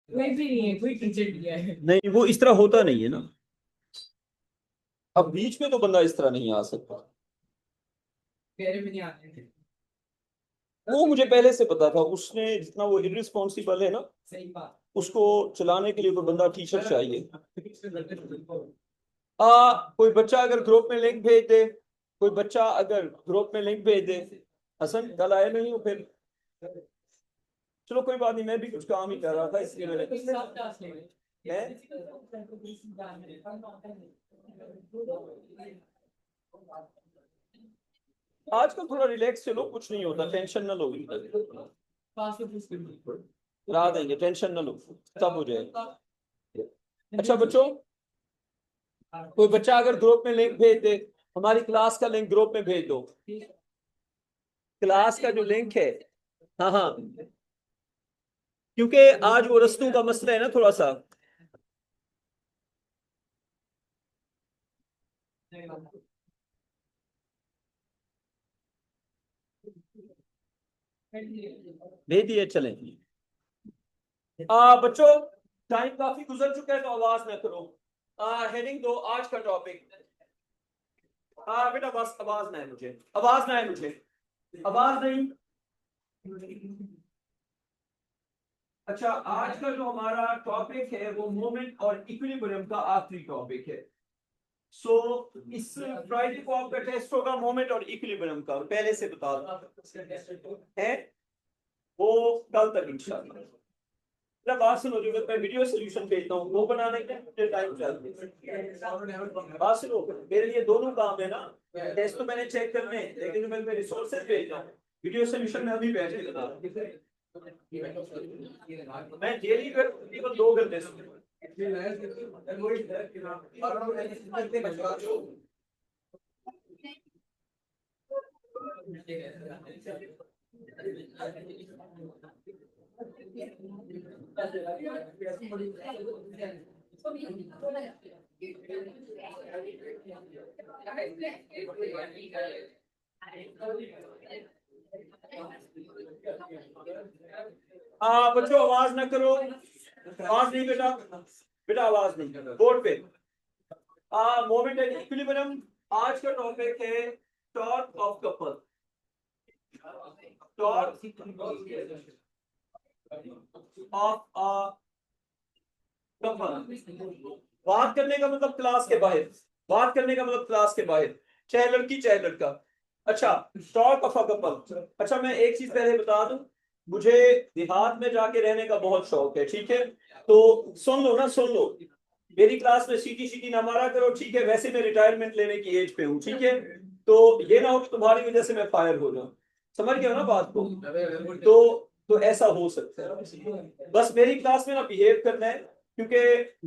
कोई भी नहीं है, कोई टीचर नहीं है। नहीं, वो इस तरह होता नहीं है ना। अब बीच में तो बंदा इस तरह नहीं आ सकता। पेरे में नहीं आते थे। वो मुझे पहले से पता था, उसने जितना वो इररिस्पॉन्सिबल है ना, सही बात। उसको चलाने के लिए कोई बंदा टीचर चाहिए। कोई बच्चा अगर ग्रुप में लिंक भेज दे, कोई बच्चा अगर ग्रुप में लिंक भेज दे। हसन कल आए नहीं हो फिर? चलो कोई बात नहीं, मैं भी कुछ काम ही कर रहा था इसलिए मैंने हैं? आजकल थोड़ा रिलैक्स चलो, कुछ नहीं होता, टेंशन ना लो। ला देंगे, टेंशन ना लो, सब हो जाएगा। अच्छा बच्चों, कोई बच्चा अगर ग्रुप में लिंक भेज दे, हमारी क्लास का लिंक ग्रुप में भेज दो। क्लास का जो लिंक है, हाँ हाँ, क्योंकि आज वो रस्तों का मसला है ना थोड़ा सा। भेज दिए, चलें। बच्चों, टाइम काफी गुजर चुका है तो आवाज ना करो। हेडिंग दो आज का टॉपिक। बेटा बस आवाज ना है मुझे, आवाज ना है मुझे, आवाज नहीं। अच्छा, आज का जो हमारा टॉपिक है वो मोमेंट और इक्विलिब्रियम का आखिरी टॉपिक है। सो इस फ्राइडे को आपका टेस्ट होगा मोमेंट और इक्विलिब्रियम का, पहले से बता दो है वो कल तक इंशाल्लाह। जब बात सुनो, जो मैं वीडियो सोल्यूशन भेजता हूँ वो बनाने के मुझे टाइम चाहिए। बात सुनो, मेरे लिए दोनों काम है ना। टेस्ट तो मैंने चेक करने हैं, लेकिन मैं रिसोर्सेज भेज रहा हूँ, वीडियो सोल्यूशन में अभी बैठ के बता रहा हूँ। मैं डेली केवल 2 घंटे बच्चों आवाज ना करो, आवाज नहीं बेटा, बेटा आवाज नहीं बोर्ड पे। मोमेंट एंड इक्विलिब्रियम, आज का टॉपिक है torque of couple. Torque of couple, बात करने का मतलब क्लास के बाहर, बात करने का मतलब क्लास के बाहर, चाहे लड़की चाहे लड़का। अच्छा, टॉर्क ऑफ अ कपल। अच्छा, मैं एक चीज पहले बता दूं, मुझे देहात में जाके रहने का बहुत शौक है, ठीक है? तो सुन लो ना, सुन लो, मेरी क्लास में सीटी सीटी ना मारा करो, ठीक है? वैसे मैं रिटायरमेंट लेने की एज पे हूँ, ठीक है? तो ये ना हो कि तुम्हारी वजह से मैं फायर हो जाऊं, समझ गए हो ना बात को? तो ऐसा हो सकता है, बस मेरी क्लास में ना बिहेव करना है, क्योंकि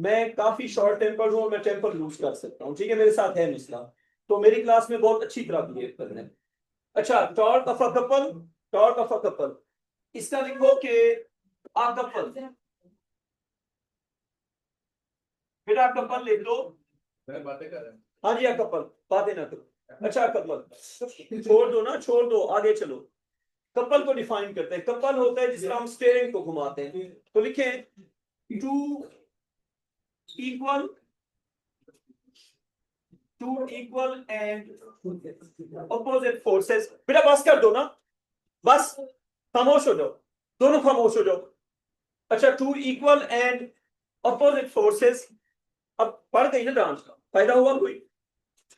मैं काफी शॉर्ट टेम्पर हूँ और मैं टेम्पर लूज कर सकता हूँ, ठीक है? मेरे साथ है मिसला, तो मेरी क्लास में बहुत अच्छी तरह बिहेव करना है। अच्छा, torque of a couple, torque of a couple, इसका लिखो कि आ कपल, बेटा कपल लिख दो। मैं बातें कर रहा हूं। हाँ जी, आ कपल, बातें ना करो। अच्छा कपल छोड़ दो ना, छोड़ दो, आगे चलो। कपल को डिफाइन करते हैं, कपल होता है जिसका हम स्टेयरिंग को घुमाते हैं, तो लिखें two equal, two equal and opposite forces. बेटा बस कर दो ना, बस खामोश हो जाओ, दोनों खामोश हो जाओ। अच्छा, two equal and opposite forces, अब पढ़ गई ना डांस का फायदा हुआ कोई?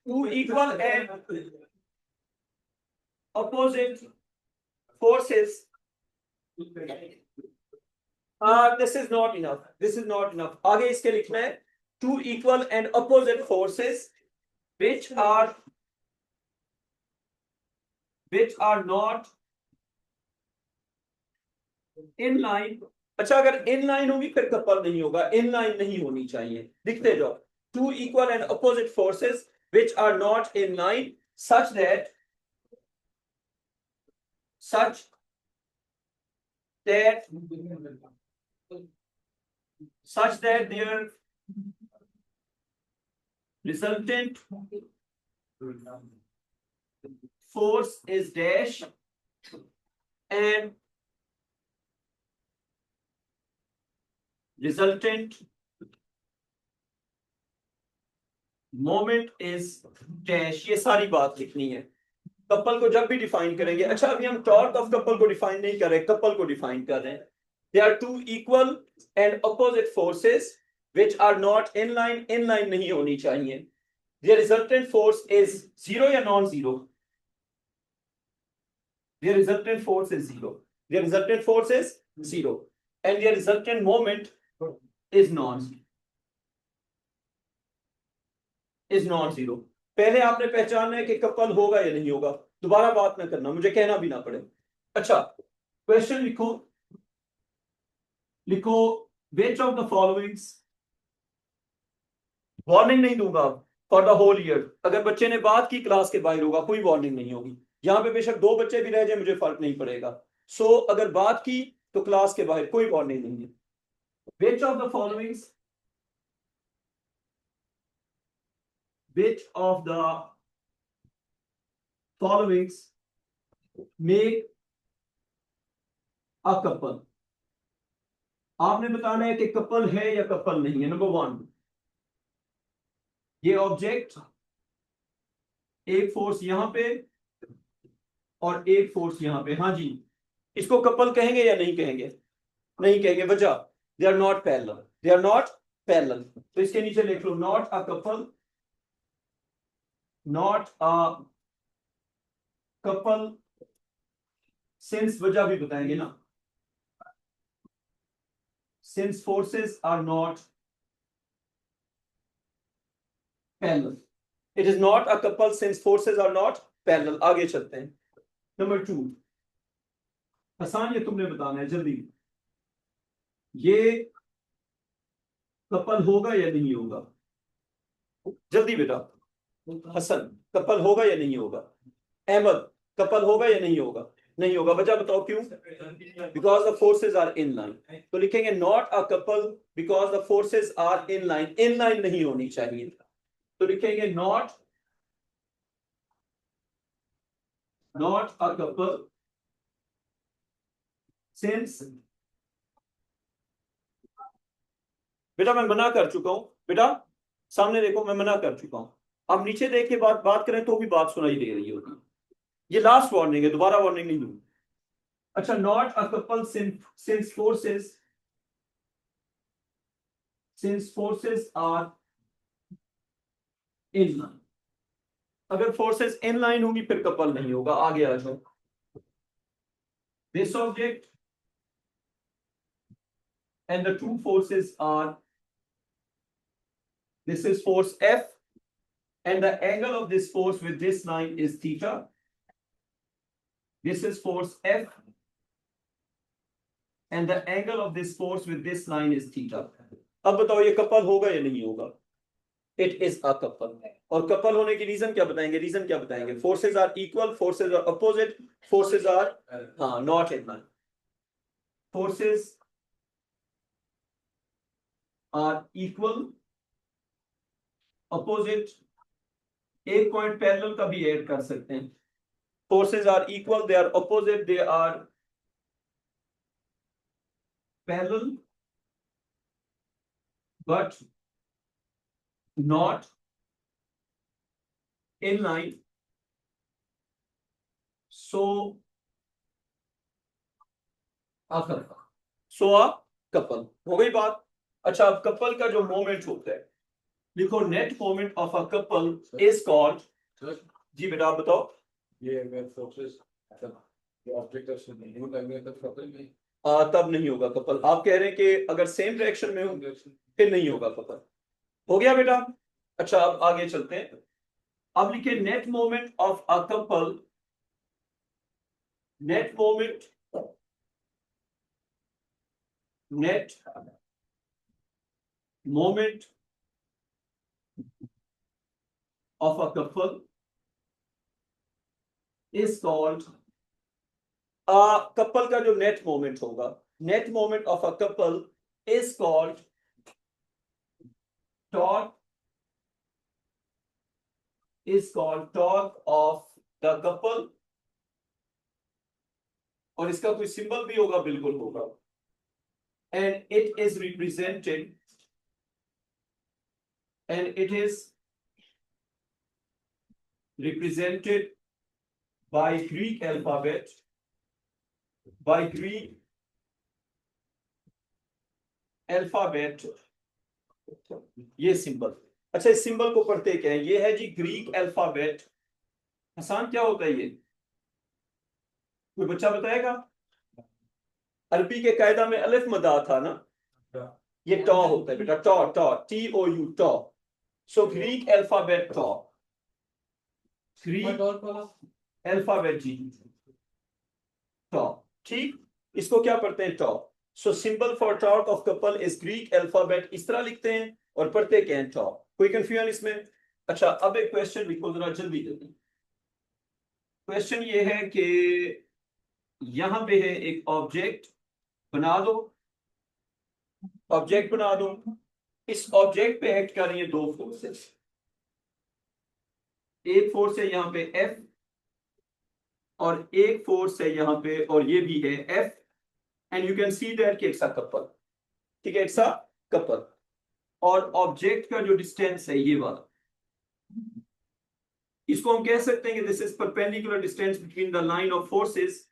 Two equal and opposite forces, this is not enough, this is not enough, आगे इसके लिखना है two equal and opposite forces which are not in line। अच्छा, अगर इन लाइन होगी फिर कपल नहीं होगा, इन लाइन नहीं होनी चाहिए, लिखते जाओ two equal and opposite forces which are not in line such that such that such that their resultant force is dash and resultant moment is dash, ये सारी बात लिखनी है। कपल को जब भी डिफाइन करेंगे, अच्छा अभी हम टॉर्क ऑफ कपल को डिफाइन नहीं कर रहे, कपल को डिफाइन कर रहे हैं। They are two equal and opposite forces which are not in line, in line नहीं होनी चाहिए। their resultant force is zero या non zero, their resultant force is zero, their resultant force is zero and their resultant moment is non zero। पहले आपने पहचानना है कि couple होगा या नहीं होगा, दोबारा बात ना करना, मुझे कहना भी ना पड़े। अच्छा क्वेश्चन लिखो, which of the followings, warning नहीं दूंगा अब फॉर द होल ईयर। अगर बच्चे ने बात की क्लास के बाहर होगा, कोई वार्निंग नहीं होगी। यहाँ पे बेशक 2 बच्चे भी रह जाए, मुझे फर्क नहीं पड़ेगा। सो अगर बात की तो क्लास के बाहर कोई वार्निंग नहीं है। Which of the followings, which of the followings make a couple, आपने बताना है कि कपल है या कपल नहीं है। नंबर 1, ये ऑब्जेक्ट एक फोर्स यहां पे और एक फोर्स यहां पे, हाँ जी, इसको कपल कहेंगे या नहीं कहेंगे? नहीं कहेंगे। वजह, they are not parallel, they are not parallel. तो इसके नीचे लिख लो not a couple, not a couple since, वजह भी बताएंगे ना, since forces are not parallel, it is not a couple since forces are not parallel. आगे चलते हैं। नंबर 2, आसान ये तुमने बताना है जल्दी, ये कपल होगा या नहीं होगा? जल्दी बेटा। हसन, कपल होगा या नहीं होगा? अहमद, कपल होगा या नहीं होगा? नहीं होगा। वजह बताओ क्यों? Because the forces are in line. तो लिखेंगे not a couple because the forces are in line, in line नहीं होनी चाहिए। तो लिखेंगे नॉट अ कपल सिंस, बेटा मैं मना कर चुका हूं, बेटा सामने देखो, मैं मना कर चुका हूं। आप नीचे देख के बात करें तो भी बात सुनाई दे रही होगी। ये लास्ट वार्निंग है, दोबारा वार्निंग नहीं दूंगी। अच्छा, not a couple since forces are in line. अगर फोर्सेस इन लाइन होंगी फिर कपल नहीं होगा। आगे आ जाओ। This object and the two forces are, this is force F and the angle of this force with this line is theta. This is force F and the angle of this force with this line is theta. अब बताओ ये couple होगा या नहीं होगा? It is a couple। और couple होने की रीजन क्या बताएंगे? रीजन क्या बताएंगे? Forces are equal, forces are opposite, forces are हाँ not in line, forces are equal, opposite, एक पॉइंट पैरेलल का भी ऐड कर सकते हैं। Forces are equal, they are opposite, they are parallel but not in line, so a couple, so a couple। हो गई बात। अच्छा, अब कपल का जो मोमेंट होता है, लिखो net moment of a couple is called. जी बेटा आप बताओ। ये अगर फोर्सेस ऑब्जेक्ट में तब नहीं होगा कपल। आप कह रहे हैं कि अगर सेम डायरेक्शन में हो फिर नहीं होगा कपल। हो गया बेटा। अच्छा अब आगे चलते हैं। अब लिखिए net moment of a couple, net moment, net moment of a couple is called, couple का जो नेट मोमेंट होगा, net moment of a couple is called torque, is called torque of the couple। और इसका कोई symbol भी होगा? बिल्कुल होगा। and it is represented by Greek alphabet, ये सिंबल। अच्छा, इस सिंबल को पढ़ते क्या है? ये है जी ग्रीक अल्फाबेट। हसन क्या होता है ये? कोई बच्चा बताएगा? अरबी के कायदा में अलिफ मदा था ना, ये टॉ होता है बेटा, tau tau TOU tau. So Greek alphabet tau, Greek alphabet जी टॉ, ठीक। इसको क्या पढ़ते हैं? Tau. So symbol for torque of couple is Greek alphabet, इस तरह लिखते हैं और पढ़ते क्या हैं? टॉ। कोई कंफ्यूजन इसमें? अच्छा, अब एक क्वेश्चन लिखो जरा जल्दी जल्दी। क्वेश्चन ये है कि यहां पे है एक ऑब्जेक्ट, बना दो, ऑब्जेक्ट बना दो। इस ऑब्जेक्ट पे एक्ट कर रही है दो फोर्सेस। एक फोर्स है यहां पे F और एक फोर्स है यहां पे, और ये भी है F, and you can see that कि इट्स अ कपल, ठीक है, इट्स अ कपल। और ऑब्जेक्ट का जो डिस्टेंस है ये वाला, इसको हम कह सकते हैं कि this is perpendicular distance between the line of forces,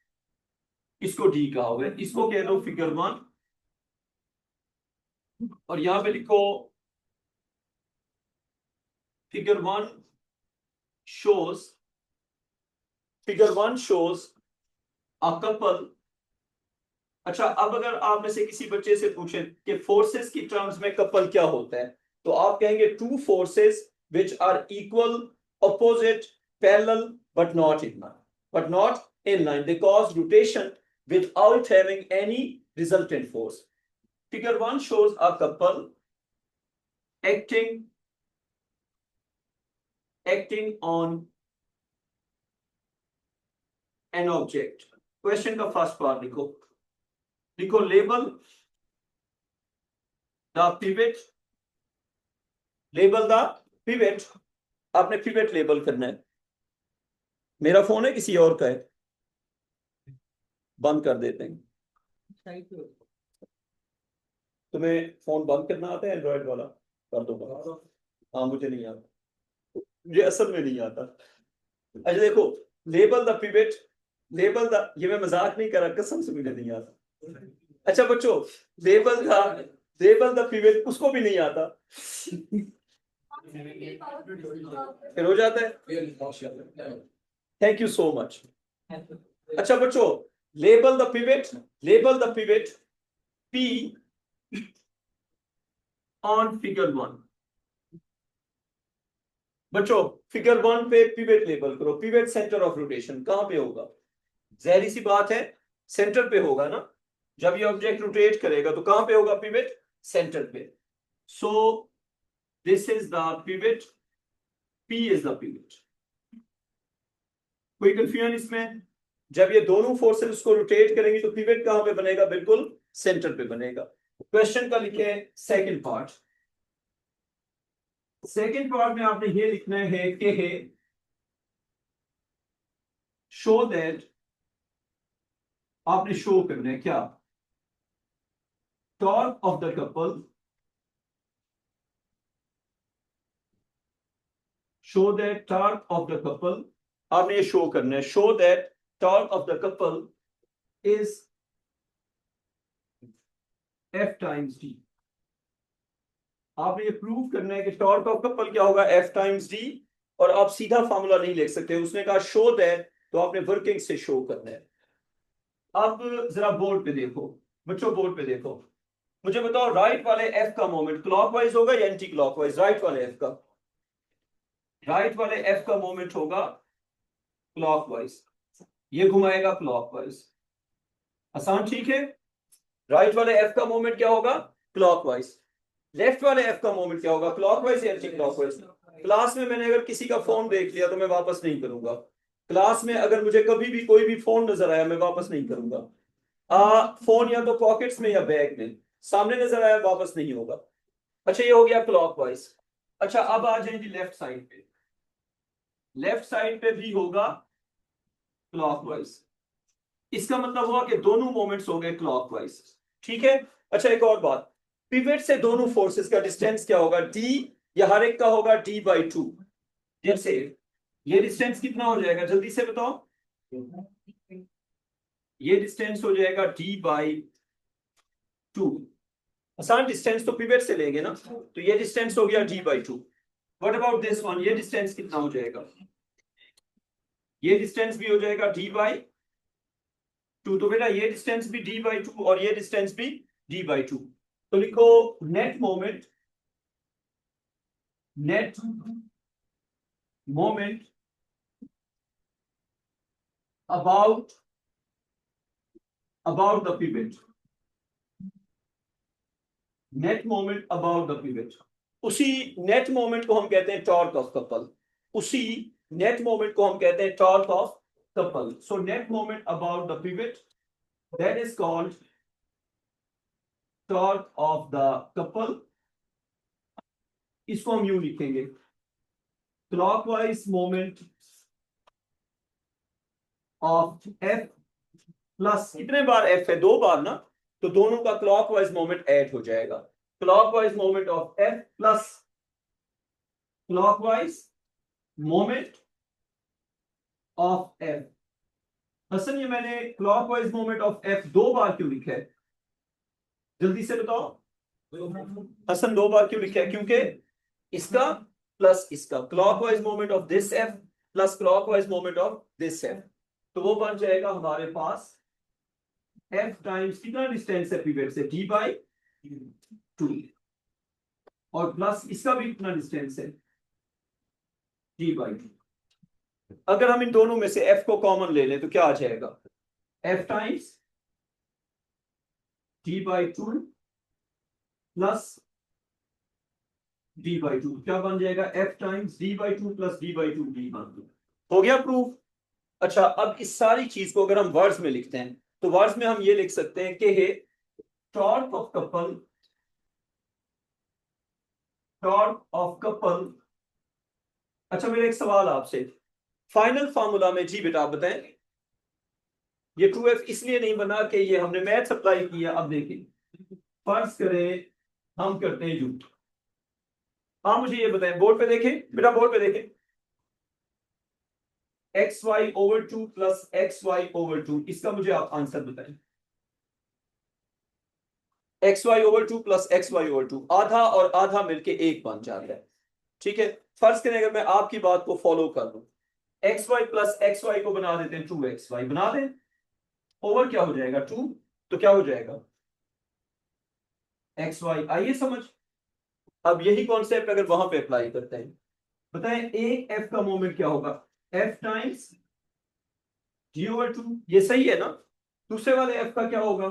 इसको D कहा हुआ है। इसको कह दो फिगर 1, और यहां पे लिखो फिगर 1 shows a couple। अच्छा, अब अगर आप में से किसी बच्चे से पूछे कि फोर्सेस की टर्म्स में कपल क्या होता है, तो आप कहेंगे two forces which are equal, opposite, parallel but not in line, they cause rotation without having any resultant force. Figure 1 shows a couple acting on an object। Question का first part लिखो label the pivot, आपने pivot label करना है। मेरा phone है किसी और का है? बंद कर देते हैं। तुम्हें फोन बंद करना आता है एंड्रॉइड वाला? कर दो बंद। हाँ, मुझे नहीं आता, मुझे असल में नहीं आता। अच्छा देखो, लेबल द पिवट, ये मैं मजाक नहीं कर रहा, कसम से मुझे नहीं आता। अच्छा बच्चों, लेबल द पिवट, उसको भी नहीं आता, फिर हो जाता है। Thank you so much. अच्छा बच्चों, label the pivot P on figure 1। बच्चों फिगर 1 पे पिवट लेबल करो। पिवट सेंटर ऑफ रोटेशन कहां पे होगा? जहरी सी बात है, सेंटर पे होगा ना। जब ये ऑब्जेक्ट रोटेट करेगा तो कहां पे होगा? पिवट सेंटर पे। So this is the pivot, P is the pivot. कोई कंफ्यूजन इसमें? जब ये दोनों फोर्सेस उसको रोटेट करेंगी तो पिवट कहां पे बनेगा? बिल्कुल सेंटर पे बनेगा। क्वेश्चन का लिखे सेकंड पार्ट। सेकंड पार्ट में आपने ये लिखना है कि शो दैट, आपने शो करना है क्या? Torque of the couple, show that torque of the couple, आपने ये शो करना है, show that torque of the couple is F times D। आपने ये प्रूव करना है कि टॉर्क ऑफ कपल क्या होगा? F times D। और आप सीधा फॉर्मूला नहीं लिख सकते, उसने कहा शो दैट, तो आपने वर्किंग से शो करना है। अब जरा बोर्ड पे देखो बच्चों, बोर्ड पे देखो, मुझे बताओ राइट वाले F का मोमेंट क्लॉकवाइज होगा या एंटी क्लॉकवाइज? राइट वाले F का मोमेंट होगा क्लॉकवाइज, ये घुमाएगा क्लॉकवाइज। आसान, ठीक है। राइट वाले F का मोमेंट क्या होगा? क्लॉकवाइज। लेफ्ट वाले F का मोमेंट क्या होगा? क्लॉकवाइज या एंटी क्लॉकवाइज? क्लास में मैंने अगर किसी का फोन देख लिया तो मैं वापस नहीं करूंगा। क्लास में अगर मुझे कभी भी कोई भी फोन नजर आया, मैं वापस नहीं करूंगा। फोन या तो पॉकेट्स में या बैग में, सामने नजर आया वापस नहीं होगा। अच्छा, ये हो गया क्लॉकवाइज। अच्छा, अब आ जाएंगे लेफ्ट साइड पे। लेफ्ट साइड पे भी होगा क्लॉकवाइज। इसका मतलब हुआ कि दोनों मोमेंट्स हो गए क्लॉकवाइज, ठीक है। अच्छा एक और बात, पिवट से दोनों फोर्सेस का डिस्टेंस क्या होगा, डी या हर एक का होगा d/2। जैसे ये डिस्टेंस कितना हो जाएगा जल्दी से बताओ, ये डिस्टेंस हो जाएगा d/2। आसान डिस्टेंस तो पिवट से लेंगे ना, तो ये डिस्टेंस हो गया d/2। What about this one, ये डिस्टेंस कितना हो जाएगा, ये डिस्टेंस भी हो जाएगा d/2। तो बेटा ये डिस्टेंस भी d/2 और ये डिस्टेंस भी d/2। तो लिखो net moment about the pivot, net moment about the pivot. उसी नेट मोमेंट को हम कहते हैं टॉर्क ऑफ कपल, उसी नेट मोमेंट को हम कहते हैं torque of couple. So net moment about the pivot, that is called torque of the couple. इसको हम यूं लिखेंगे, clockwise moment of F plus, कितने बार एफ है, 2 बार ना, तो दोनों का क्लॉकवाइज मोमेंट ऐड हो जाएगा। Clockwise moment of F plus clockwise moment of F. Hasan ये मैंने क्लॉकवाइज मोमेंट ऑफ एफ 2 बार क्यों लिखा है, जल्दी से बताओ हसन, 2 बार क्यों लिखा है, क्योंकि इसका प्लस इसका, clockwise moment of this F plus clockwise moment of this F, तो वो बन जाएगा हमारे पास एफ टाइम्स कितना डिस्टेंस है पिवट से, d/2, और प्लस इसका भी कितना डिस्टेंस है, d/2। अगर हम इन दोनों में से एफ को कॉमन ले लें तो क्या आ जाएगा, F times d/2 plus d/2, क्या बन जाएगा, F times d/2 plus d/2 d/2। हो गया प्रूफ। अच्छा अब इस सारी चीज को अगर हम वर्ड्स में लिखते हैं तो वर्ड्स में हम ये लिख सकते हैं कि है टॉर्क ऑफ कपल। अच्छा मेरा एक सवाल आपसे, फाइनल फार्मूला में जी बेटा आप बताएं, ये 2f इसलिए नहीं बना कि ये हमने मैथ अप्लाई किया। अब देखिए फर्ज करें हम करते हैं यूं, हाँ मुझे ये बताएं, बोर्ड पे देखें बेटा, बोर्ड पे देखें, xy/2 प्लस xy/2, इसका मुझे आप आंसर बताएं। xy/2 प्लस xy/2 आधा और आधा मिलके 1 बन जाता है, ठीक है। फर्ज करें अगर मैं आपकी बात को फॉलो कर लूं, xy प्लस xy को बना देते हैं 2xy, बना दें, ओवर क्या हो जाएगा 2, तो क्या हो जाएगा xy, आइए समझ। अब यही कॉन्सेप्ट अगर वहां पे अप्लाई करते हैं, बताएं एक f का मोमेंट क्या होगा, f टाइम्स g/2, ये सही है ना। दूसरे वाले f का क्या होगा,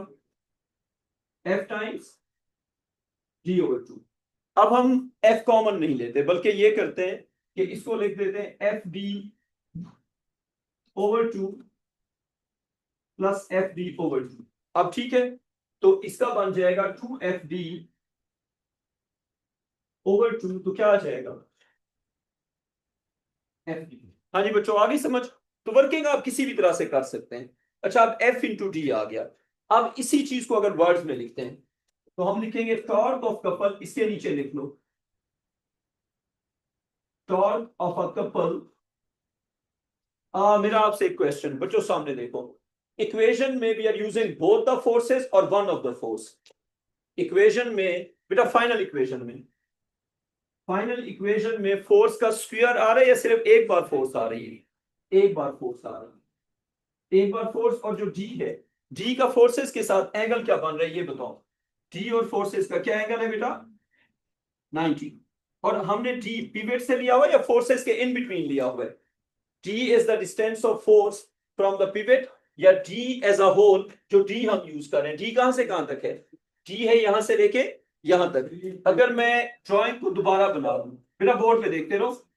f टाइम्स g/2। अब हम f कॉमन नहीं लेते बल्कि ये करते हैं कि इसको लिख देते हैं fd/2 प्लस fd/2। अब ठीक है, तो इसका बन जाएगा 2fd/2, तो क्या आ जाएगा fd। हाँ जी बच्चों आ गई समझ, तो वर्किंग आप किसी भी तरह से कर सकते हैं। अच्छा अब f इंटू डी आ गया। अब इसी चीज को अगर वर्ड्स में लिखते हैं तो हम लिखेंगे टॉर्क ऑफ कपल, इसके नीचे लिख लो टॉर्क ऑफ अ कपल। मेरा आपसे एक क्वेश्चन बच्चों सामने देखो, इक्वेशन में we are using both the forces और one of the force. Equation में बेटा फाइनल इक्वेशन में फोर्स का स्क्वायर आ रहा है या सिर्फ एक बार फोर्स आ रही है, एक बार फोर्स आ रही है, एक बार फोर्स। और जो डी है, डी का फोर्सेस के साथ एंगल क्या बन रहा है ये बताओ, डी और फोर्सेस का क्या एंगल है बेटा 90। और हमने डी पिवट से लिया हुआ या फोर्सेस के इन बिटवीन लिया हुआ है, d is the distance of force from the pivot, या d as a whole जो d हम यूज कर रहे हैं, d कहां से कहां तक है, d है यहां से लेके यहां तक। अगर मैं ड्राइंग को दोबारा बना दूं, बेटा बोर्ड पे देखते रहो,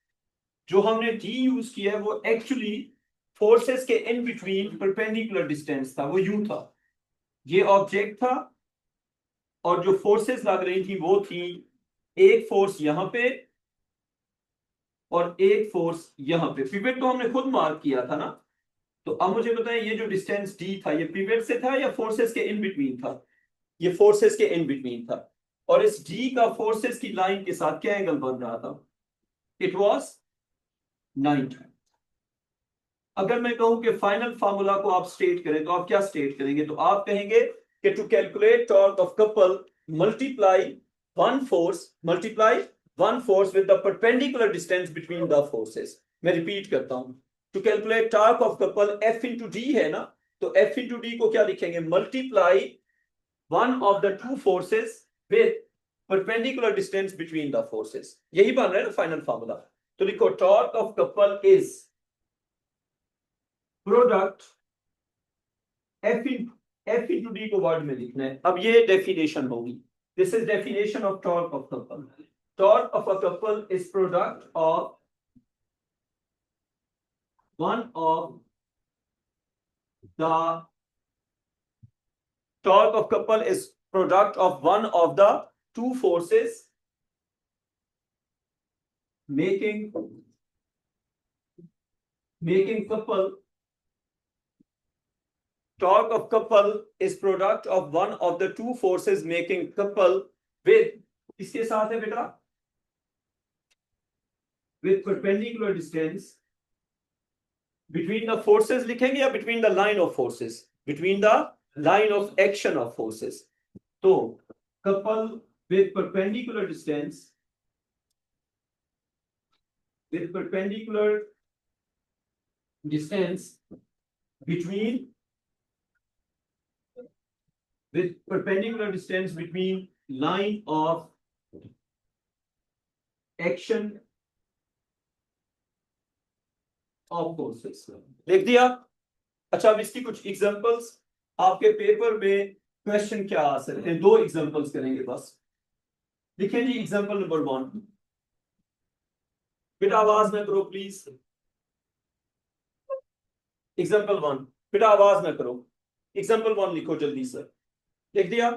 जो हमने d यूज किया है वो एक्चुअली फोर्सेस के इन बिटवीन परपेंडिकुलर डिस्टेंस था, वो यूं था, ये ऑब्जेक्ट था और जो फोर्सेस लग रही थी वो थी एक फोर्स यहां पे और एक फोर्स यहां पे। पिवट तो हमने खुद मार्क किया था ना, तो अब मुझे बताएं ये जो डिस्टेंस d था ये पिवट से था या फोर्सेस के इन बिटवीन था, ये फोर्सेस के इन बिटवीन था, और इस डी का फोर्सेस की लाइन के साथ क्या एंगल बन रहा था? It was 90। अगर मैं कहूं कि फाइनल फार्मूला को आप स्टेट करें तो आप क्या स्टेट करेंगे? तो आप कहेंगे कि to calculate torque of couple multiply one force with the perpendicular distance between the forces. मैं रिपीट करता हूं, to calculate torque of couple F into D है ना, तो एफ इंटू डी को क्या लिखेंगे? Multiply one of the two forces with perpendicular distance between the forces. यही बन रहा है ना फाइनल फार्मूला। तो लिखो torque of couple is product F into D को वर्ड में लिखना है। अब ये डेफिनेशन होगी, this is definition of torque of couple. Torque of a couple is product of one of the torque of couple is product of one of the two forces making couple. Torque of couple is product of one of the two forces making couple with, इसके साथ है बेटा, with perpendicular distance between the forces लिखेंगे या between the line of forces? Between the line of action of forces. तो couple with perpendicular distance between line of action of forces। लिख दिया? अच्छा, अब इसकी कुछ एग्जांपल्स आपके पेपर में क्वेश्चन क्या आ सकते हैं? दो एग्जांपल्स करेंगे बस। लिखें जी एग्जांपल नंबर 1। बेटा आवाज में करो प्लीज। एग्जांपल 1, बेटा आवाज में करो। एग्जांपल 1 लिखो जल्दी से। लिख दिया?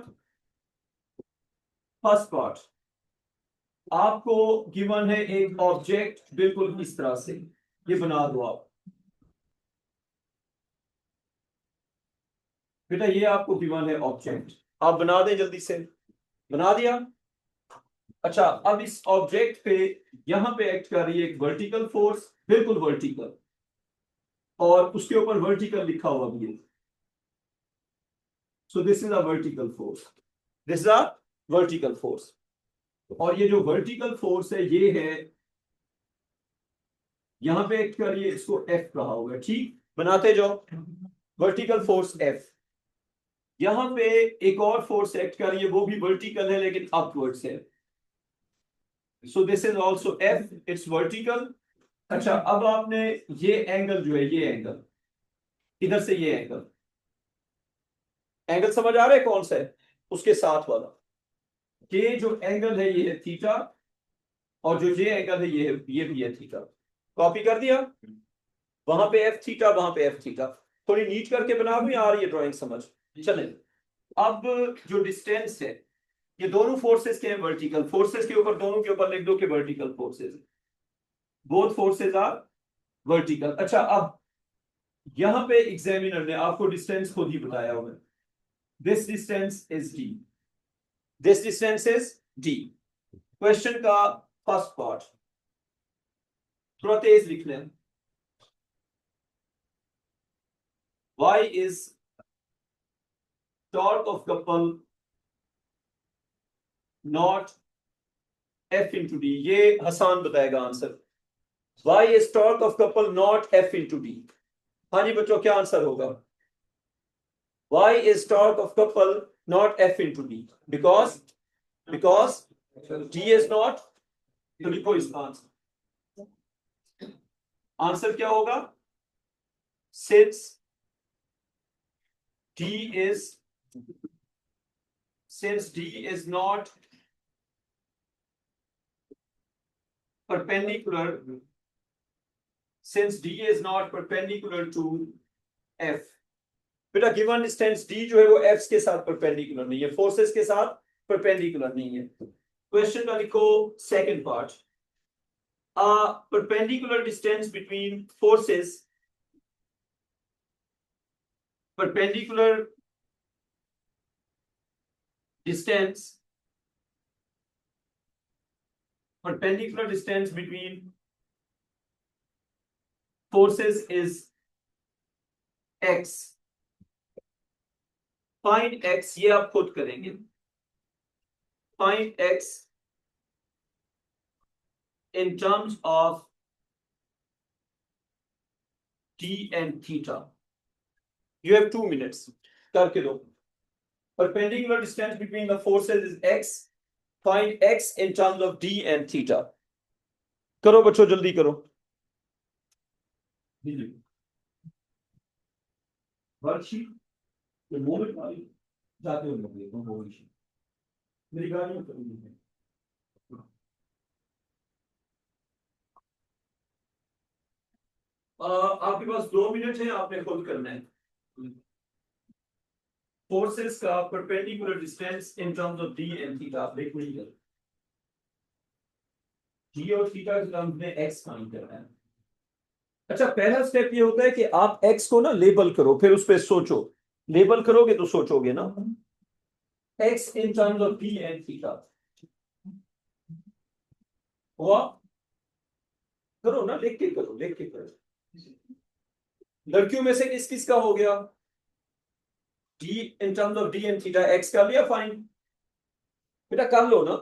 फर्स्ट पार्ट, आपको गिवन है एक ऑब्जेक्ट बिल्कुल इस तरह से, ये बना दो आप। बेटा ये आपको गिवन है ऑब्जेक्ट, आप बना दें जल्दी से। बना दिया? अच्छा, अब इस ऑब्जेक्ट पे यहां पे एक्ट कर रही है एक वर्टिकल फोर्स, बिल्कुल वर्टिकल, और उसके ऊपर वर्टिकल लिखा हुआ भी है। So this is a vertical force, this is a vertical force. और ये जो वर्टिकल फोर्स है ये है यहां पे एक्ट कर रही है, इसको एफ कहा हुआ है। ठीक, बनाते जाओ। Vertical force F. यहां पे एक और फोर्स एक्ट कर रही है, वो भी वर्टिकल है लेकिन अपवर्ड्स है। So this is also F, it's vertical. अच्छा, अब आपने ये एंगल जो है, ये एंगल इधर से, ये एंगल समझ आ रहा है कौन सा है? उसके साथ वाला के जो एंगल है ये है थीटा, और जो ये एंगल है ये भी है थीटा। कॉपी कर दिया? वहां पे एफ थीटा, वहां पे एफ थीटा। थोड़ी नीट करके बना भी आ रही है ड्राइंग समझ? चले, अब जो डिस्टेंस है, ये दोनों फोर्सेस के हैं वर्टिकल। फोर्सेस के ऊपर, दोनों के ऊपर लिख दो कि vertical forces, both forces are vertical. अच्छा, अब यहां पे एग्जामिनर ने आपको डिस्टेंस खुद ही बताया हुआ है। This distance is D, this distance is D. Question का फर्स्ट पार्ट थोड़ा तेज लिख लें। Why is torque of couple not F into D? ये हसान बताएगा answer. Why is torque of couple not F into D? हाँ जी बच्चों, क्या आंसर होगा? Why is torque of couple not F into D? Because D is not। तो लिखो इसका answer. Answer क्या होगा? Since D is not perpendicular, since D is not perpendicular to F। बेटा गिवन डिस्टेंस D जो है वो F के साथ परपेंडिकुलर नहीं है, फोर्सेस के साथ परपेंडिकुलर नहीं है। क्वेश्चन का लिखो second part, perpendicular distance between forces, perpendicular distance, perpendicular distance between forces is x. Find x, ये आप खुद करेंगे. Find x in terms of d and theta. You have 2 minutes. करके दो. Perpendicular distance between the forces is x. Find x in terms of d and theta. करो बच्चों, जल्दी करो. वर्कशीट तो मोमेंट वाली जाते हो लोग देखो वर्कशीट मेरी गाड़ी में करूंगी. आपके पास 2 मिनट है, आपने खुद करना है. फोर्सेस का perpendicular distance in terms of d and theta आप देख लीजिए. d और थीटा के टर्म्स में x फाइंड करना है. अच्छा, पहला स्टेप ये होता है कि आप x को ना लेबल करो, फिर उस पर सोचो. लेबल करोगे तो सोचोगे ना. x in terms of d and theta हुआ. करो ना, लिख के करो, लिख के करो. लड़कियों में से किस किस का हो गया? d in terms of d and theta x कर लिया फाइन. बेटा कर लो ना.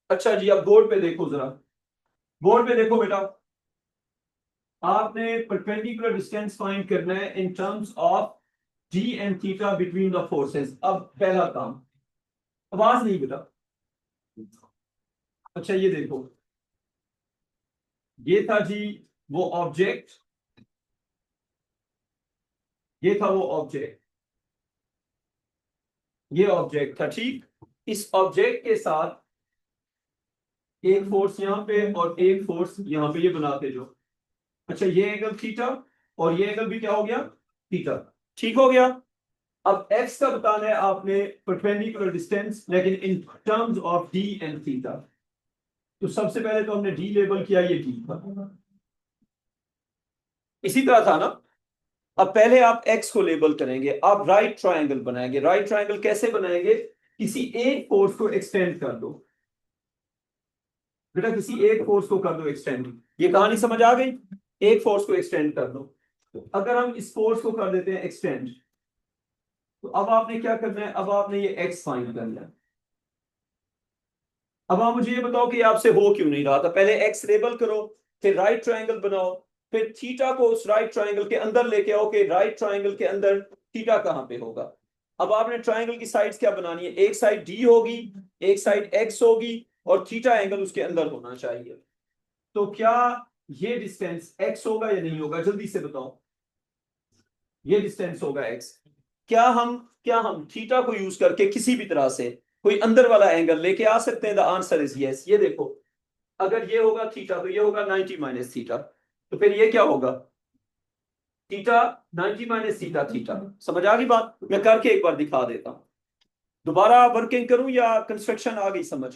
अच्छा जी, अब बोर्ड पे देखो जरा. बोर्ड पे देखो बेटा. आपने परपेंडिकुलर डिस्टेंस फाइंड करना है in terms of d and theta between the forces. अब पहला काम. आवाज नहीं बेटा. अच्छा ये देखो, ये था जी वो ऑब्जेक्ट, ये था वो ऑब्जेक्ट, ये ऑब्जेक्ट था. ठीक, इस ऑब्जेक्ट के साथ एक फोर्स यहां पे और एक फोर्स यहां पे, ये बनाते जो. अच्छा, ये एंगल थीटा और ये एंगल भी क्या हो गया? थीटा. ठीक हो गया. अब x का बताना है आपने परपेंडिकुलर डिस्टेंस, लेकिन in terms of d and theta. तो सबसे पहले तो हमने d लेबल किया, ये d था. इसी तरह था ना. अब पहले आप x को लेबल करेंगे, आप राइट ट्रायंगल बनाएंगे. राइट ट्रायंगल कैसे बनाएंगे? किसी एक फोर्स को एक्सटेंड कर दो बेटा, किसी एक फोर्स को कर दो एक्सटेंड. ये कहानी समझ आ गई? एक फोर्स को एक्सटेंड कर दो. तो अगर हम इस फोर्स को कर देते हैं एक्सटेंड, तो अब आपने क्या करना है? अब आपने ये x फाइंड करना है. अब आप मुझे ये बताओ कि आपसे हो क्यों नहीं रहा था. पहले x लेबल करो, फिर राइट ट्रायंगल बनाओ, फिर थीटा को उस राइट ट्रायंगल के अंदर लेके आओ कि राइट ट्रायंगल के अंदर थीटा कहां पे होगा. अब आपने ट्रायंगल की साइड्स क्या बनानी है? एक साइड d होगी, एक साइड x होगी, और थीटा एंगल उसके अंदर होना चाहिए. तो क्या ये डिस्टेंस x होगा या नहीं होगा? जल्दी से बताओ. ये डिस्टेंस होगा x. क्या हम थीटा को यूज करके किसी भी तरह से कोई अंदर वाला एंगल लेके आ सकते हैं? The answer is yes. ये देखो, अगर ये होगा थीटा तो ये होगा 90 माइनस थीटा. तो फिर ये क्या होगा? Theta 90 minus theta. थीटा समझ आ गई बात? मैं करके एक बार दिखा देता हूं. दोबारा वर्किंग करूं या कंस्ट्रक्शन आ गई समझ?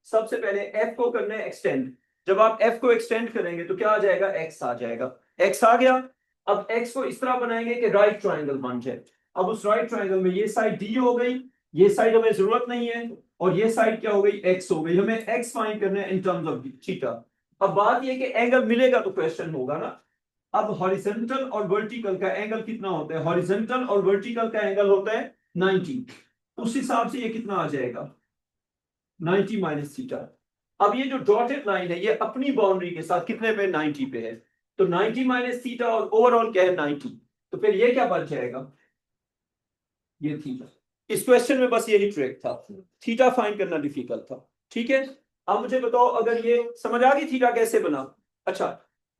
सबसे पहले f को करना है एक्सटेंड. जब आप f को एक्सटेंड करेंगे तो क्या आ जाएगा? x आ जाएगा. x आ गया. अब x को इस तरह बनाएंगे कि राइट ट्रायंगल बन जाए. अब उस राइट ट्रायंगल में ये साइड d हो गई, ये साइड हमें जरूरत नहीं है, और ये साइड क्या हो गई? x हो गई. हमें x फाइंड करना है इन टर्म्स ऑफ थीटा. अब बात ये कि एंगल मिलेगा तो क्वेश्चन होगा ना. अब हॉरिजॉन्टल और वर्टिकल का एंगल कितना होता है? हॉरिजॉन्टल और वर्टिकल का एंगल होता है 90. उस हिसाब से ये कितना आ जाएगा? 90 माइनस थीटा. अब ये जो डॉटेड लाइन है ये अपनी बाउंड्री के साथ कितने पे? 90 पे है. तो 90 माइनस थीटा और ओवरऑल क्या है? 90. तो फिर ये क्या बन जाएगा? ये थीटा. इस क्वेश्चन में बस यही ट्रिक था. थीटा फाइंड करना डिफिकल्ट था. ठीक है. अब मुझे बताओ, अगर ये समझ आ गई थीटा कैसे बना? अच्छा,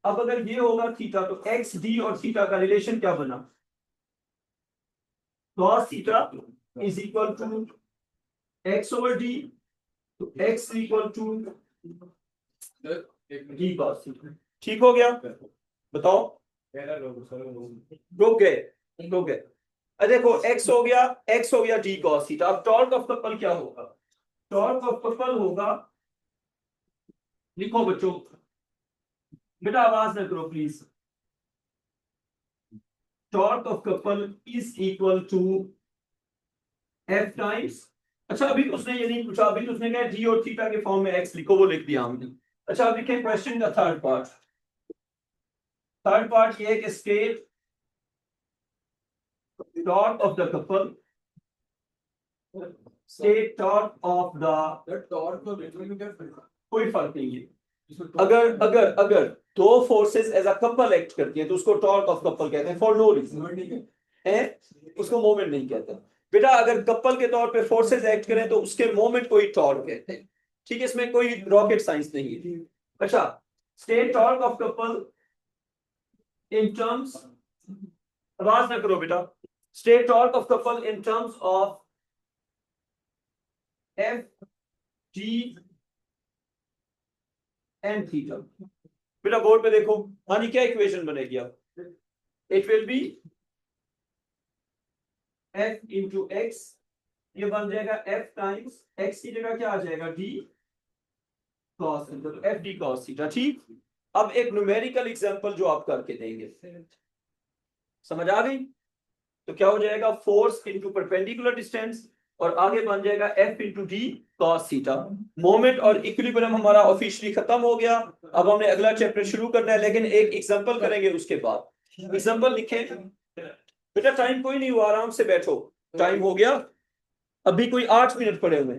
अब अगर ये होगा थीटा तो एक्स डी और थीटा का रिलेशन क्या बना? cos theta is equal to x over d. तो x equal to d cos theta. ठीक हो गया? बताओ. रुक गए. देखो x हो गया d cos थीटा. अब टॉर्क ऑफ कपल क्या होगा? टॉर्क ऑफ कपल होगा, लिखो बच्चों, बेटा आवाज ना करो please. Torque of couple is equal to F times अच्छा अभी उसने ये नहीं पूछा, अभी तो उसने कहा जी और थीटा के फॉर्म में एक्स लिखो, वो लिख दिया हमने। अच्छा अब लिखें क्वेश्चन का थर्ड पार्ट। थर्ड पार्ट ये है कि state torque of the couple, state torque of the, That torque or literally क्या फर्क है? कोई फर्क नहीं है। इसमें torque- अगर अगर अगर दो forces as a couple act करती हैं तो उसको टॉर्क ऑफ कपल कहते हैं, फॉर नो रीजन Moment नहीं है। है, उसको मोमेंट नहीं कहते। बेटा अगर कपल के तौर पे फोर्सेस एक्ट करें तो उसके मोमेंट को ही टॉर्क कहते हैं, ठीक है, इसमें कोई रॉकेट साइंस नहीं है। अच्छा state torque of couple in terms, आवाज ना करो बेटा, state torque of couple in terms of F G and theta. बेटा बोर्ड पे देखो, हाँ जी क्या इक्वेशन बनेगी अब, it will be F into x, ये बन जाएगा एफ टाइम्स एक्स की जगह क्या आ जाएगा डी कॉस थीटा, तो एफ डी कॉस थीटा। ठीक, अब एक न्यूमेरिकल एग्जांपल जो आप करके देंगे, समझ आ गई? तो क्या हो जाएगा, फोर्स इनटू परपेंडिकुलर डिस्टेंस और आगे बन जाएगा F into D cos theta. Moment और इक्विलिब्रियम हमारा ऑफिशियली खत्म हो गया, अब हमने अगला चैप्टर शुरू करना है, लेकिन एक एग्जांपल करेंगे उसके बाद। एग्जांपल लिखें बेटा, टाइम कोई नहीं हुआ, आराम से बैठो, टाइम हो गया, अभी कोई 8 मिनट पड़े हुए।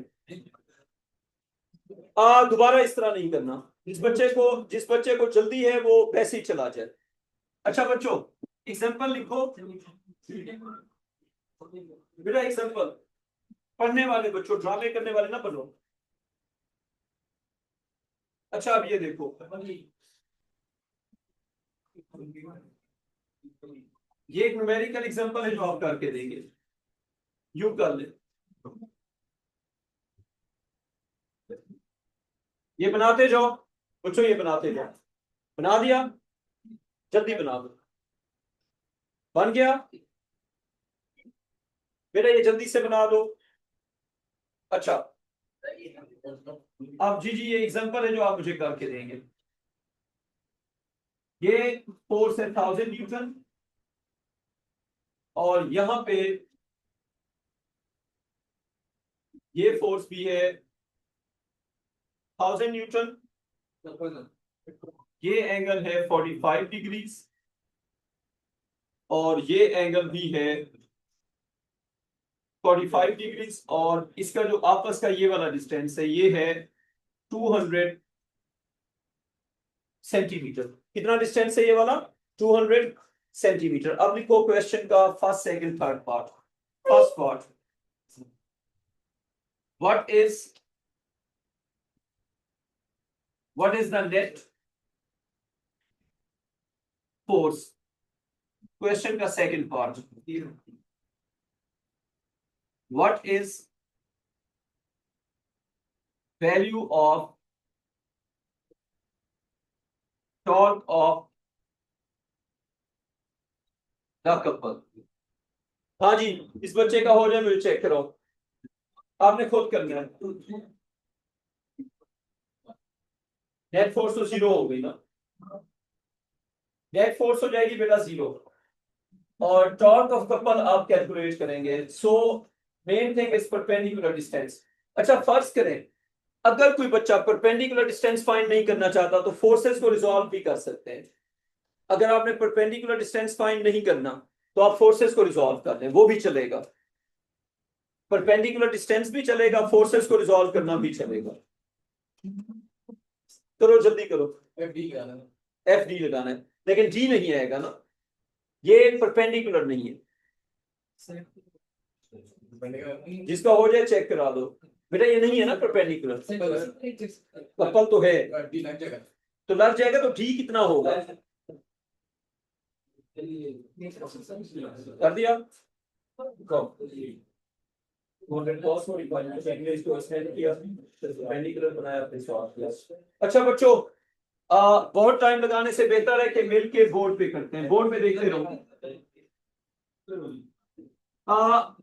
दोबारा इस तरह नहीं करना, जिस बच्चे को जल्दी है वो वैसे ही चला जाए। अच्छा बच्चों एग्जांपल लिखो बेटा, एग्जांपल पढ़ने वाले बच्चों, ड्रामे करने वाले ना बनो। अच्छा अब ये देखो, ये एक न्यूमेरिकल एग्जांपल है जो आप करके देंगे, यू कर ले, ये बनाते जाओ बच्चों, ये बनाते जाओ, बना दिया, जल्दी बना दो, बन गया बेटा, ये जल्दी से बना दो। अच्छा अब जी जी ये एग्जांपल है जो आप मुझे करके देंगे, ये फोर्स है 1000 न्यूटन और यहां पे ये फोर्स भी है 1000 न्यूटन, ये एंगल है 45 डिग्रीज और ये एंगल भी है 45 डिग्रीज, और इसका जो आपस का ये वाला डिस्टेंस है ये है 200 सेंटीमीटर। कितना डिस्टेंस है ये वाला, 200 सेंटीमीटर। अब लिखो क्वेश्चन का first second third part. First part, what is the net force. Question का second part, what is value of torque of the couple. हाँ जी, इस बच्चे का हो जाए, मुझे चेक करो, आपने खुद करना है। नेट फोर्स तो 0 हो गई ना, नेट फोर्स हो जाएगी बेटा 0, और टॉर्क ऑफ कपल आप कैलकुलेट करेंगे। So main thing is perpendicular distance. अच्छा फर्ज करें अगर कोई बच्चा परपेंडिकुलर डिस्टेंस फाइंड नहीं करना चाहता तो फोर्सेस को रिजॉल्व भी कर सकते हैं। अगर आपने परपेंडिकुलर डिस्टेंस फाइंड नहीं करना तो आप फोर्सेस को रिजॉल्व कर लें, वो भी चलेगा, परपेंडिकुलर डिस्टेंस भी चलेगा, फोर्सेस को रिजॉल्व करना भी चलेगा। करो जल्दी करो, FD लगाना है। एफ डी लगाना है, लेकिन जी नहीं आएगा ना, ये परपेंडिकुलर नहीं है। बनेगा। जिसका हो जाए चेक करा दो बेटा, ये नहीं है ना परपेंडिकुलर, कपल तो है, FD लग जाएगा। तो लग जाएगा, तो डी कितना होगा, कर दिया। अच्छा बच्चों बहुत टाइम लगाने से बेहतर है कि मिल के बोर्ड पे करते हैं, बोर्ड पे देखते रहो।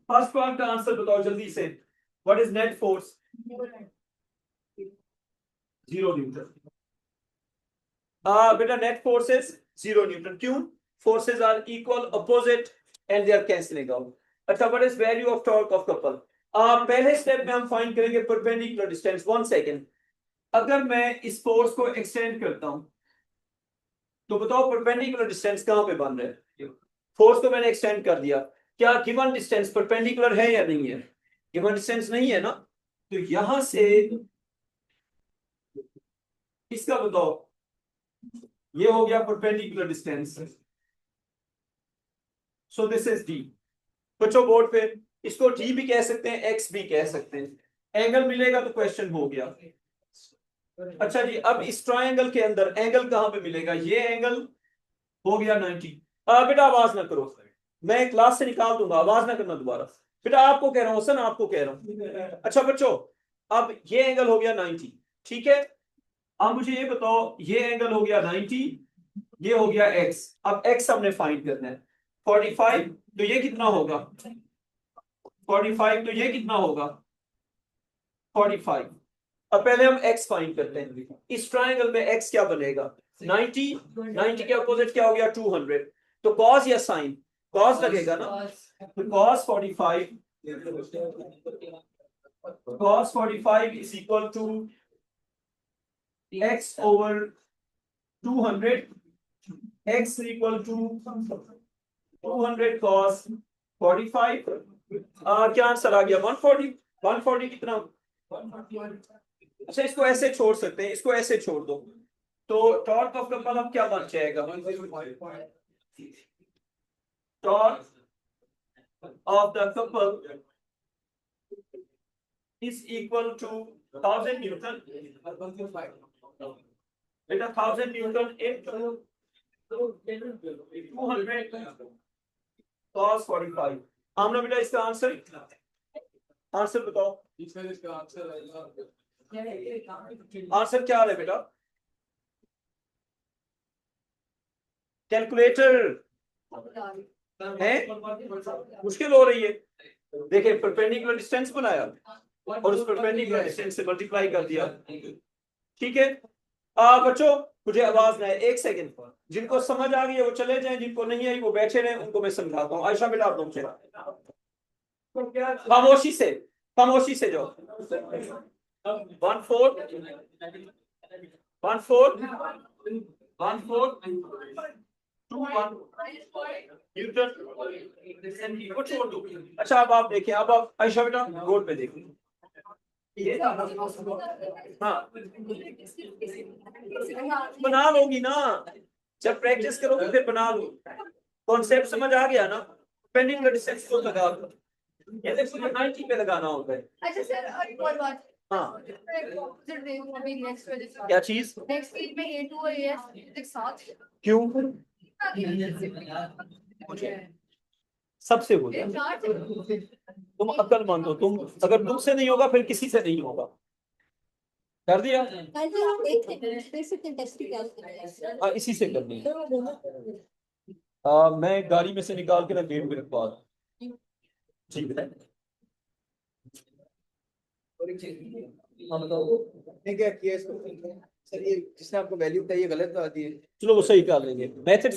फर्स्ट पार्ट का आंसर बताओ जल्दी से, what is net force, 0 newton. बेटा नेट फोर्स इज 0 न्यूटन, क्यों, forces are equal, opposite and they are cancelling out. अच्छा what is value of torque of couple, पहले स्टेप में हम फाइंड करेंगे परपेंडिकुलर डिस्टेंस। 1 सेकेंड, अगर मैं इस फोर्स को एक्सटेंड करता हूं तो बताओ परपेंडिकुलर डिस्टेंस कहां पे बन रहा है? फोर्स को मैंने एक्सटेंड कर दिया, क्या गिवन डिस्टेंस परपेंडिकुलर है या नहीं है? गिवन डिस्टेंस नहीं है ना, तो यहां से इसका बताओ, ये हो गया perpendicular distance. So this is D. बच्चों बोर्ड पे इसको डी भी कह सकते हैं, एक्स भी कह सकते हैं। एंगल मिलेगा तो क्वेश्चन हो गया। अच्छा जी, अब इस ट्रायंगल के अंदर एंगल कहां पे मिलेगा? ये एंगल हो गया 90। बेटा आवाज ना करो, मैं क्लास से निकाल दूंगा, आवाज ना करना दोबारा। बेटा आपको कह रहा हूँ, हसन आपको कह रहा हूँ। अच्छा बच्चों, अब ये एंगल हो गया 90, ठीक है। अब मुझे ये बताओ, ये एंगल हो गया 90, ये हो गया x। अब x हमने फाइंड करना है 45, तो ये कितना होगा 45, तो ये कितना होगा 45। अब पहले हम x फाइंड करते हैं। इस ट्रायंगल में x क्या बनेगा 90, 90 के अपोजिट क्या हो गया 200, तो cos या sin? cos लगेगा ना, तो cos 45, cos 45 is equal to x over 200, x equal to 200 cos 45। क्या आंसर आ गया 140। 140 कितना? अच्छा इसको ऐसे छोड़ सकते हैं, इसको ऐसे छोड़ दो, तो टॉर्क ऑफ द कॉलम क्या बन जाएगा? Torque of the couple is equal to 1000 Newton. बेटा 1000 न्यूटन into 200 cos 45। आमना बेटा इसका आंसर बताओ, इसका आंसर आंसर क्या है बेटा? कैलकुलेटर है, मुश्किल हो रही है। देखिए परपेंडिकुलर डिस्टेंस बनाया और उस परपेंडिकुलर डिस्टेंस से मल्टीप्लाई कर दिया, ठीक है। बच्चों मुझे आवाज ना है, 1 सेकेंड। जिनको समझ आ गई है वो चले जाएं, जिनको नहीं आई वो बैठे रहे, उनको मैं समझाता हूँ। आयशा बेटा आप लोग चलो, खामोशी से जाओ। 1 4 1 4 1 4 2 1 न्यूटन को छोड़ दो। अच्छा अब आप देखिए, अब आप आयशा बेटा बोर्ड पे देखिए। हाँ बना लोगी ना, जब प्रैक्टिस करोगे फिर बना लो। कॉन्सेप्ट समझ आ गया ना? पेंडिंग डिस्टेंस को लगा दो, ये देखो 90 पे लगाना होता है। अच्छा सर और बात, हाँ अभी नेक्स्ट वाले क्या चीज? नेक्स्ट वीक में A2 और AS एक साथ क्यों? सबसे हो जाए, तुम अक्ल मानो, तुम अगर तुमसे नहीं होगा फिर किसी से नहीं होगा। कर दिया? इसी से करनी है। मैं गाड़ी में से निकाल के ना 1.5 मिनट बाद, ठीक है। हाँ बताओ, क्या किया इसको सर? ये जिसने आपको वैल्यू बताई ये गलत बात है। चलो वो सही कर लेंगे। मेथड